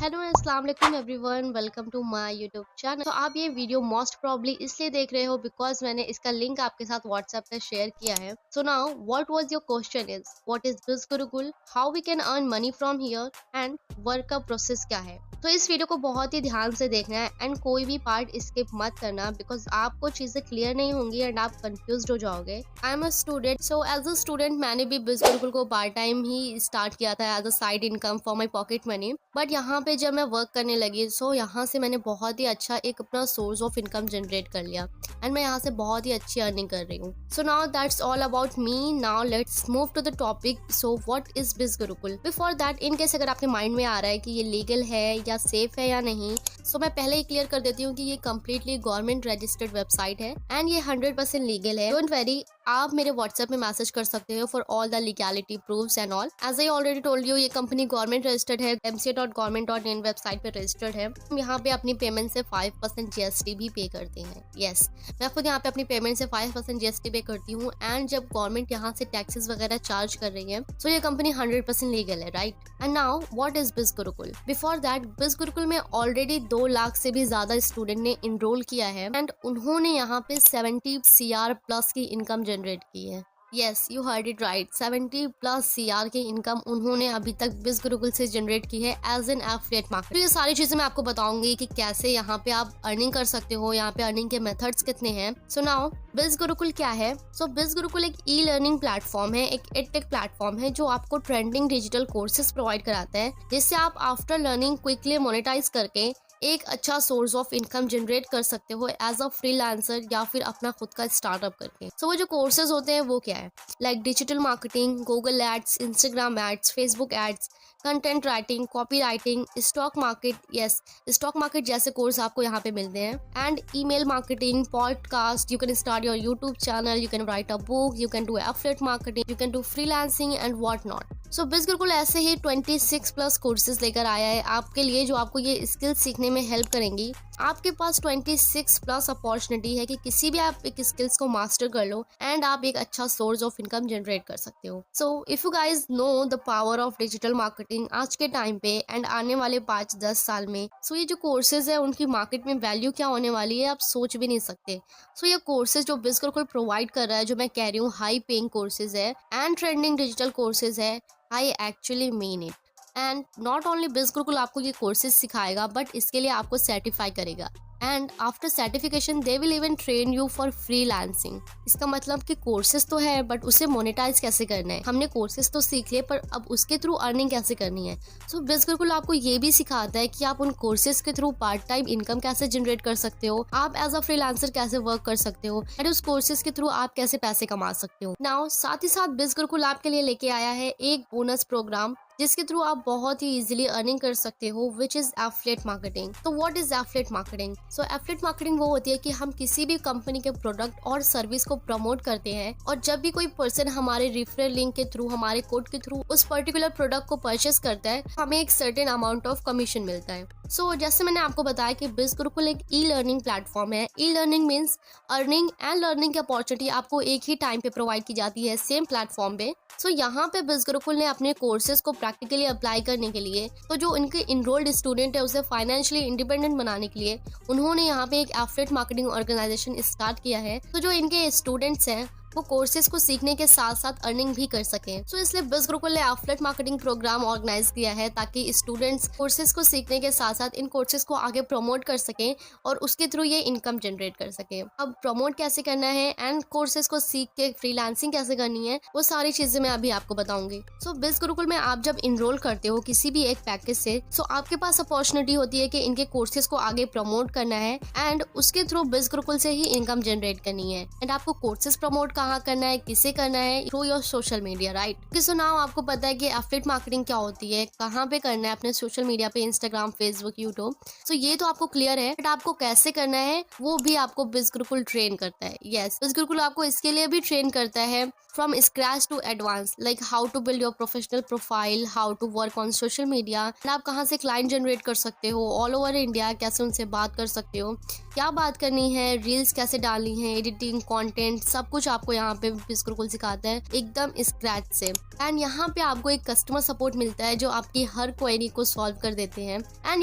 Hello अस्सलाम वालेकुम everyone, welcome to my YouTube channel. तो आप ये वीडियो मोस्ट प्रॉब्ली इसलिए देख रहे हो बिकॉज मैंने इसका लिंक आपके साथ व्हाट्सएप पे शेयर किया है। So now what was your question is what is biz Gurukul, how we can earn money from here and work का प्रोसेस क्या है। तो इस वीडियो को बहुत ही ध्यान से देखना है एंड कोई भी पार्ट स्किप मत करना बिकॉज आपको चीजें क्लियर नहीं होंगी एंड आप कंफ्यूज हो जाओगे। I am a student, so as a student मैंने भी बिज गुरुकुल को पार्ट टाइम ही स्टार्ट किया था as a side income for my pocket money. But यहाँ पे जब मैं वर्क करने लगी सो यहाँ से मैंने बहुत ही अच्छा एक अपना सोर्स ऑफ इनकम जनरेट कर लिया एंड मैं यहाँ से बहुत ही अच्छी अर्निंग कर रही हूँ। So now that's all about me. Now let's move to the topic. So what is biz Gurukul. Before that, in case अगर आपके माइंड में आ रहा है कि ये लीगल है या सेफ है या नहीं, सो मैं पहले ही क्लियर कर देती हूँ कि ये कम्प्लीटली गवर्नमेंट रजिस्टर्ड वेबसाइट है एंड ये 100% लीगल है। डोंट वेरी, आप मेरे व्हाट्सएप में मैसेज कर सकते हो for all the legality proofs and all. As I already told you, ये कंपनी गवर्नमेंट रजिस्टर्ड है, mca.government.in वेबसाइट पे रजिस्टर्ड है। हम यहाँ पे अपनी पेमेंट से 5% जीएसटी भी पे करते हैं। यस, मैं खुद यहाँ पे अपनी पेमेंट से 5% जीएसटी पे करती हूँ एंड जब गवर्नमेंट यहाँ से टैक्सेस वगैरह चार्ज कर रही है तो ये कंपनी 100% लीगल है, right. And now what is biz Gurukul. Before that, बिज गुरुकुल में ऑलरेडी 2 लाख से भी ज्यादा स्टूडेंट ने इनरोल किया है एंड उन्होंने यहाँ पे 70 CR प्लस की इनकम जनरेट की है। Yes, you heard it right, 70+ CR की इनकम उन्होंने अभी तक बिज गुरुकुल से जनरेट की है एज एन एफिलिएट मार्केट। तो ये सारी चीजें मैं आपको बताऊंगी कि कैसे यहाँ पे आप अर्निंग कर सकते हो, यहाँ पे अर्निंग के मेथड्स कितने हैं। सो नाउ बिज गुरुकुल क्या है। सो बिज गुरुकुल एक ई लर्निंग प्लेटफॉर्म है, एक एडटेक प्लेटफॉर्म है जो आपको ट्रेंडिंग डिजिटल कोर्सेज प्रोवाइड कराता है जिससे आप आफ्टर लर्निंग क्विकली मोनेटाइज करके एक अच्छा सोर्स ऑफ इनकम जनरेट कर सकते हो एज अ फ्रीलांसर या फिर अपना खुद का स्टार्टअप करके। सो वो जो कोर्सेज होते हैं वो क्या है, like digital marketing, Google ads, Instagram ads, Facebook ads, content writing, copy writing, stock market. Yes, stock market जैसे कोर्स आपको यहाँ पे मिलते हैं and email marketing, podcast, you can start your YouTube channel, you can write a book, you can do affiliate marketing, you can do freelancing and what not. So biz Gurukul ऐसे ही 26+ courses लेकर आया है आपके लिए जो आपको ये स्किल सीखने में हेल्प करेंगी। आपके पास 26+ अपॉर्चुनिटी है कि किसी भी आप एक स्किल्स को मास्टर कर लो एंड आप एक अच्छा सोर्स ऑफ इनकम जनरेट कर सकते हो। So if you guys know the power of digital marketing आज के टाइम पे एंड आने वाले 5-10 साल में, सो ये जो कोर्सेज है उनकी मार्केट में वैल्यू क्या होने वाली है आप सोच भी नहीं सकते। सो ये कोर्सेज जो बिज गुरुकुल प्रोवाइड कर रहा है, जो मैं कह रही हूँ हाई पेइंग कोर्सेज है एंड ट्रेंडिंग डिजिटल कोर्सेज है, I actually mean it. And not only बिज गुरुकुल आपको ये कोर्सेज सिखाएगा बट इसके लिए आपको सर्टिफाई करेगा and after certification they will even train you for freelancing. इसका मतलब कि कोर्सेज तो है बट उसे मोनेटाइज कैसे करना है। हमने कोर्सेज तो सीख लिए पर अब उसके थ्रू अर्निंग कैसे करनी है। सो बिज गुरुकुल आपको ये भी सिखाता है कि आप उन कोर्सेज के थ्रू पार्ट टाइम इनकम कैसे जनरेट कर सकते हो, आप एज अ फ्रीलांसर कैसे वर्क कर सकते हो एंड उस कोर्सेज के थ्रू आप कैसे पैसे कमा सकते हो। नाउ साथ ही साथ बिज गुरुकुल आपके लिए लेके आया है एक बोनस प्रोग्राम जिसके थ्रू आप बहुत ही इजीली अर्निंग कर सकते हो, विच इज एफिलिएट मार्केटिंग। तो what is affiliate marketing. So affiliate marketing वो होती है कि हम किसी भी कंपनी के प्रोडक्ट और सर्विस को प्रमोट करते हैं और जब भी कोई पर्सन हमारे रेफरल लिंक के थ्रू, हमारे कोड के थ्रू उस पर्टिकुलर प्रोडक्ट को परचेस करता है, हमें एक सर्टेन अमाउंट ऑफ कमीशन मिलता है। सो जैसे मैंने आपको बताया कि बिज गुरुकुल एक ई लर्निंग प्लेटफॉर्म है। E learning means earning and learning की अपॉर्चुनिटी आपको एक ही टाइम पे प्रोवाइड की जाती है सेम प्लेटफॉर्म पे। सो यहाँ पे बिज गुरुकुल ने अपने कोर्सेज को प्रैक्टिकली अप्लाई करने के लिए, तो जो उनके इनरोल्ड स्टूडेंट है उसे फाइनेंशियली इंडिपेंडेंट बनाने के लिए उन्होंने यहाँ पे एक एफिलिएट मार्केटिंग ऑर्गेनाइजेशन स्टार्ट किया है। तो जो इनके स्टूडेंट्स हैं वो कोर्सेज को सीखने के साथ साथ अर्निंग भी कर सकें। सो इसलिए बिज गुरुकुल ने एफिलिएट मार्केटिंग प्रोग्राम ऑर्गेनाइज किया है ताकि स्टूडेंट्स कोर्सेज को सीखने के साथ साथ इन कोर्सेज को आगे प्रमोट कर सकें और उसके थ्रू ये इनकम जनरेट कर सकें। अब प्रमोट कैसे करना है एंड कोर्सेज को सीख के फ्रीलांसिंग कैसे करनी है वो सारी चीजें मैं अभी आपको बताऊंगी। सो बिज गुरुकुल में आप जब इनरोल करते हो किसी भी एक पैकेज से, सो आपके पास अपॉर्चुनिटी होती है कि इनके कोर्सेज को आगे प्रमोट करना है एंड उसके थ्रू बिज गुरुकुल से ही इनकम जनरेट करनी है। एंड आपको कोर्सेज प्रमोट कहाँ करना है, किसे करना है, through your social media, right. So now आपको पता है कि एफिलिएट मार्केटिंग क्या होती है, कहाँ पे करना है, अपने सोशल मीडिया पे, इंस्टाग्राम, फेसबुक, यूट्यूब। सो ये तो आपको क्लियर है बट आपको कैसे करना है वो भी आपको बिज गुरुकुल ट्रेन करता है। यस, बिज गुरुकुल आपको इसके लिए भी ट्रेन करता है from scratch to advance, like how to build your professional profile, how to work on social media, आप कहाँ से क्लाइंट जनरेट कर सकते हो ऑल ओवर इंडिया, कैसे उनसे बात कर सकते हो, क्या बात करनी है, रील्स कैसे डालनी है, एडिटिंग, कंटेंट, सब कुछ आपको आपको यहाँ पे बिज गुरुकुल सिखाता है एकदम स्क्रैच से। एंड यहाँ पे आपको एक कस्टमर सपोर्ट मिलता है जो आपकी हर क्वेरी को सॉल्व कर देते हैं। एंड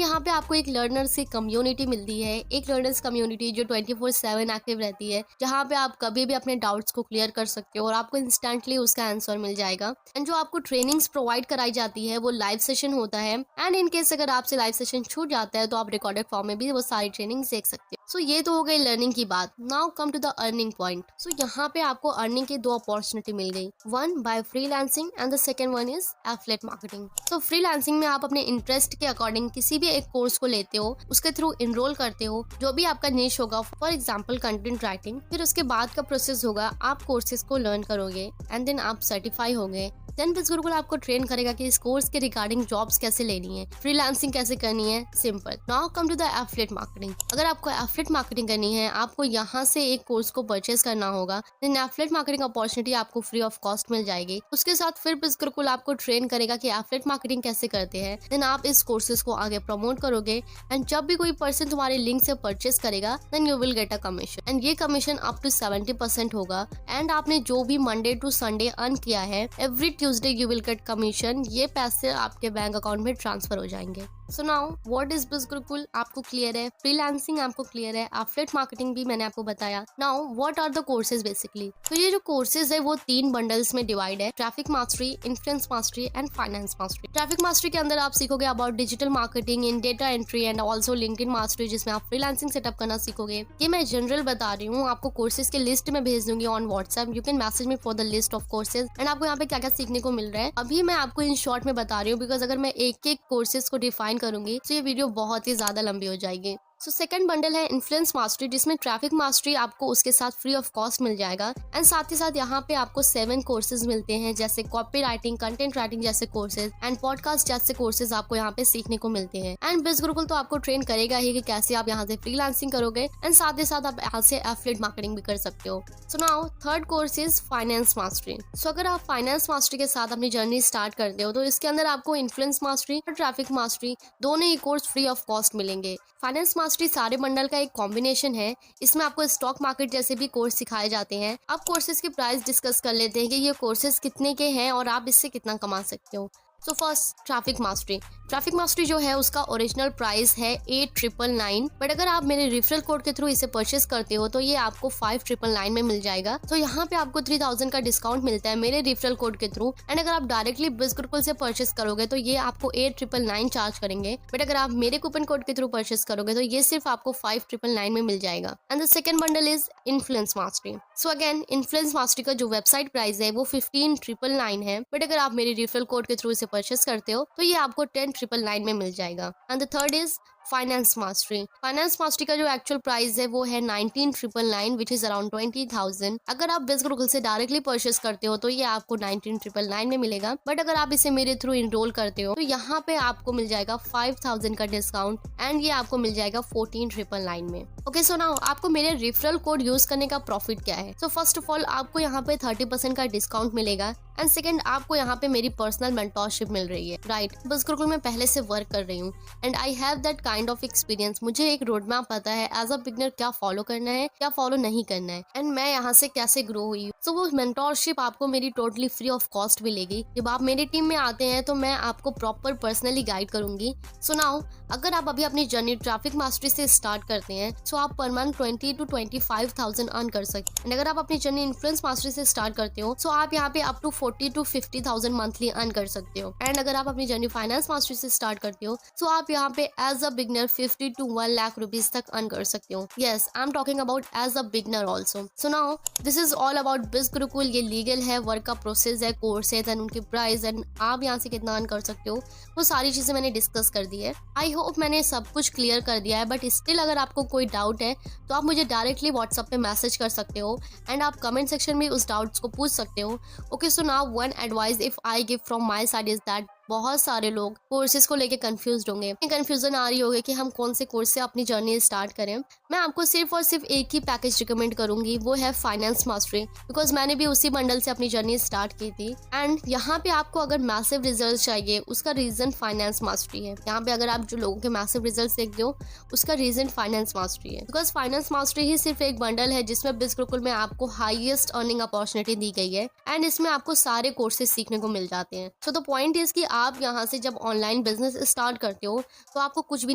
यहाँ पे आपको एक लर्नर्स की कम्युनिटी मिलती है, एक लर्नर्स कम्युनिटी जो 24/7 एक्टिव रहती है, जहाँ पे आप कभी भी अपने डाउट्स को क्लियर कर सकते हो और आपको इंस्टेंटली उसका आंसर मिल जाएगा। एंड जो आपको ट्रेनिंग्स प्रोवाइड कराई जाती है वो लाइव सेशन होता है। एंड इन केस अगर आपसे लाइव सेशन छूट जाता है तो आप रिकॉर्डेड फॉर्म में भी वो सारी ट्रेनिंग देख सकते हो। सो ये तो हो गई लर्निंग की बात। Now come to the earning point. So यहाँ पे आपको अर्निंग की दो अपॉर्चुनिटी मिल गई, one by freelancing and the second one is affiliate marketing. तो फ्रीलांसिंग में आप अपने इंटरेस्ट के अकॉर्डिंग किसी भी एक कोर्स को लेते हो, उसके थ्रू इनरोल करते हो, जो भी आपका निश होगा, फॉर एग्जाम्पल कंटेंट राइटिंग। फिर उसके बाद का प्रोसेस होगा, आप कोर्सेज को लर्न करोगे एंड देन आप सर्टिफाई होगे। देन बिज गुरुकुल आपको ट्रेन करेगा कि इस कोर्स के रिगार्डिंग जॉब्स कैसे लेनी है, फ्रीलांसिंग कैसे करनी है, simple. Now come to the affiliate marketing. अगर आपको एफिलिएट मार्केटिंग करनी है, आपको यहाँ से एक कोर्स को परचेज करना होगा, देन एफिलिएट मार्केटिंग अपॉर्चुनिटी आपको फ्री ऑफ कॉस्ट मिल जाएगी। उसके साथ फिर बिज गुरुकुल आपको ट्रेन करेगा कि एफिलिएट मार्केटिंग कैसे करते हैं। देन आप इस कोर्सेज को आगे प्रमोट करोगे एंड जब भी कोई पर्सन तुम्हारे लिंक से परचेज करेगा then you will get a commission. And ये कमीशन अप टू 70% होगा। एंड आपने जो भी मंडे टू संडे अर्न किया है, every Tuesday you will get commission. ये पैसे आपके बैंक अकाउंट में ट्रांसफर हो जाएंगे। सो now what is biz Gurukul आपको क्लियर है, फ्रीलांसिंग आपको क्लियर है, एफिलिएट मार्केटिंग भी मैंने आपको बताया। Now what are the courses basically. तो ये जो कोर्सेज है वो 3 बंडल्स में डिवाइड है, traffic mastery, influence mastery and finance mastery. Traffic mastery के अंदर आप सीखोगे about digital marketing in data entry and also LinkedIn mastery, जिसमें आप फ्रीलांसिंग सेटअप करना सीखोगे। ये मैं जनरल बता रही हूँ, आपको कोर्सेज के लिस्ट में भेज दूंगी on WhatsApp. You can message me for the list of courses and आपको यहाँ पे क्या क्या सीखने को मिल रहा है। अभी मैं आपको इन शॉर्ट में बता रही हूँ, बिकॉज अगर मैं एक एक कोर्सेज को डिफाइन करूंगी तो ये वीडियो बहुत ही ज्यादा लंबी हो जाएगी। सो सेकंड बंडल है इन्फ्लुएंस मास्टरी, जिसमें ट्रैफिक मास्टरी आपको उसके साथ फ्री ऑफ कॉस्ट मिल जाएगा। एंड साथ ही साथ यहाँ पे आपको 7 कोर्सेज मिलते हैं, जैसे कॉपी राइटिंग, कंटेंट राइटिंग जैसे कोर्सेज एंड पॉडकास्ट जैसे कोर्सेज आपको यहाँ पे सीखने को मिलते हैं। एंड बिज गुरुकुल तो आपको ट्रेन करेगा ही कि कैसे आप यहाँ से फ्रीलांसिंग करोगे एंड साथ ही साथ आप यहाँ से एफिलिएट मार्केटिंग भी कर सकते हो। So now third course is finance mastery. So अगर आप फाइनेंस मास्टरी के साथ अपनी जर्नी स्टार्ट करते हो तो इसके अंदर आपको इन्फ्लुएंस मास्टरी और ट्रैफिक मास्टरी दोनों ही कोर्स फ्री ऑफ कॉस्ट मिलेंगे। फाइनेंस मास्टरी सारे बंडल का एक कॉम्बिनेशन है। इसमें आपको स्टॉक मार्केट जैसे भी कोर्स सिखाए जाते हैं। अब कोर्सेज की प्राइस डिस्कस कर लेते हैं कि ये कोर्सेज कितने के हैं और आप इससे कितना कमा सकते हो। So first traffic mastery. Traffic mastery जो है उसका ओरिजिनल प्राइस है 8,999, बट अगर आप मेरे रेफरल कोड के थ्रू इसे परचेस करते हो तो ये आपको 5,999 में मिल जाएगा। तो यहाँ पे आपको 3000 का डिस्काउंट मिलता है मेरे रेफरल कोड के थ्रू। एंड अगर आप डायरेक्टली बिज गुरुकुल से परचेस करोगे तो ये आपको 8,999 चार्ज करेंगे, बट अगर आप मेरे कूपन कोड के थ्रू परचेस करोगे तो ये सिर्फ आपको 5,999 में मिल जाएगा। And the second bundle is influence mastery. So again influence mastery का जो वेबसाइट प्राइस है वो 15,999 है, बट अगर आप मेरे रेफरल कोड के थ्रू इसे परचेस करते हो तो ये आपको 10,999 में मिल जाएगा। And the third is finance mastery. Finance mastery का जो एक्चुअल प्राइस है वो है 19,999 विच इज अराउंड 20,000। अगर आप बिज गुरुकुल से डायरेक्टली परचेस करते हो तो ये आपको 19,999 में मिलेगा, बट अगर आप इसे मेरे थ्रू इनरोल करते हो तो यहाँ पे आपको मिल जाएगा 5,000 का डिस्काउंट एंड ये आपको मिल जाएगा 14,999 में। ओके सो नाउ आपको मेरे रेफरल कोड यूज करने का प्रॉफिट क्या है। सो फर्स्ट ऑफ ऑल आपको यहाँ पे 30% का डिस्काउंट मिलेगा एंड सेकंड आपको यहाँ पे मेरी पर्सनल मेंटोरशिप मिल रही है। राइट, बिज गुरुकुल में पहले से वर्क कर रही हूँ and I have that kind of experience. मुझे एक रोड मैप पता है एज अ बिगनर क्या फॉलो करना है, क्या फॉलो नहीं करना है एंड मैं यहाँ से कैसे ग्रो हुई हूँ। सो वो मेंटोरशिप आपको मेरी टोटली फ्री ऑफ कॉस्ट मिलेगी। जब आप मेरी टीम में आते हैं तो मैं आपको प्रॉपर पर्सनली गाइड करूंगी। सो नाउ अगर आप अभी अपनी जर्नी ट्रैफिक मास्टरी से स्टार्ट करते हैं सो आप पर मंथ 20 to 25,000 अर्न कर सकते हैं। अगर आप अपनी जर्नी इन्फ्लुएंस मास्टरी से स्टार्ट करते हो सो आप यहाँ पे up to 40 to 50,000 monthly earn कर सकते हो। एंड अगर आप अपनी जर्नी फाइनेंस मास्टरी से स्टार्ट करते हो सो आप यहाँ पे as a beginner 50 to 1 lakh rupees तक अर्न कर सकते हो। Yes, I am talking about as a beginner also. So now this is all about Biz Gurukul. ये लीगल है, वर्क का प्रोसेस है, कोर्स है, देन उनकी प्राइस एंड आप यहाँ से कितना अर्न कर सकते हो, वो सारी चीजें मैंने डिस्कस कर दी है। आई होप मैंने सब कुछ क्लियर कर दिया है, बट स्टिल अगर आपको कोई डाउट है तो आप मुझे डायरेक्टली व्हाट्सएप पे मैसेज कर सकते हो एंड आप कमेंट सेक्शन में उस डाउट्स को पूछ सकते हो। Okay so now one advice if I give from my side is that बहुत सारे लोग कोर्सेज को लेके कंफ्यूज्ड होंगे, कंफ्यूजन आ रही होगी कि हम कौन से कोर्स से अपनी जर्नी स्टार्ट करें। मैं आपको सिर्फ और सिर्फ एक ही पैकेज रिकमेंड करूंगी, वो है फाइनेंस मास्टरी, बिकॉज मैंने भी उसी बंडल से अपनी जर्नी स्टार्ट की थी। एंड यहाँ पे आपको अगर मैसिव रिजल्ट चाहिए, उसका रीजन फाइनेंस मास्टरी है। यहाँ पे अगर आप जो लोगों के मैसिव रिजल्ट देखते हो, उसका रीजन फाइनेंस मास्टरी है, बिकॉज फाइनेंस मास्टरी ही सिर्फ एक बंडल है जिसमें बिल्कुल में आपको हाईएस्ट अर्निंग अपॉर्चुनिटी दी गई है एंड इसमें आपको सारे कोर्सेज सीखने को मिल जाते हैं। सो द पॉइंट इज कि आप यहाँ से जब ऑनलाइन बिजनेस स्टार्ट करते हो तो आपको कुछ भी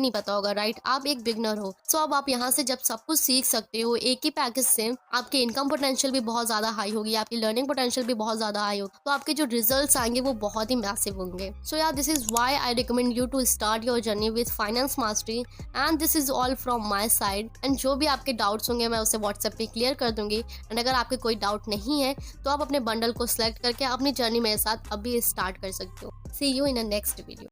नहीं पता होगा, राइट? आप एक बिगनर हो। सो अब आप यहाँ से जब सब कुछ सीख सकते हो एक ही पैकेज से, आपके इनकम पोटेंशियल भी बहुत ज्यादा हाई होगी, आपकी लर्निंग पोटेंशियल भी बहुत ज्यादा हाई होगी, तो आपके जो रिजल्ट्स आएंगे वो बहुत ही मैसिव होंगे। सो यार, this is why I recommend you to start your journey with finance mastery and this is all from my side. And जो भी आपके डाउट्स होंगे मैं उसे व्हाट्सएप पे क्लियर कर दूंगी। एंड अगर आपके कोई डाउट नहीं है तो आप अपने बंडल को सिलेक्ट करके अपनी जर्नी मेरे साथ अभी स्टार्ट कर सकते हो। See you in a next video.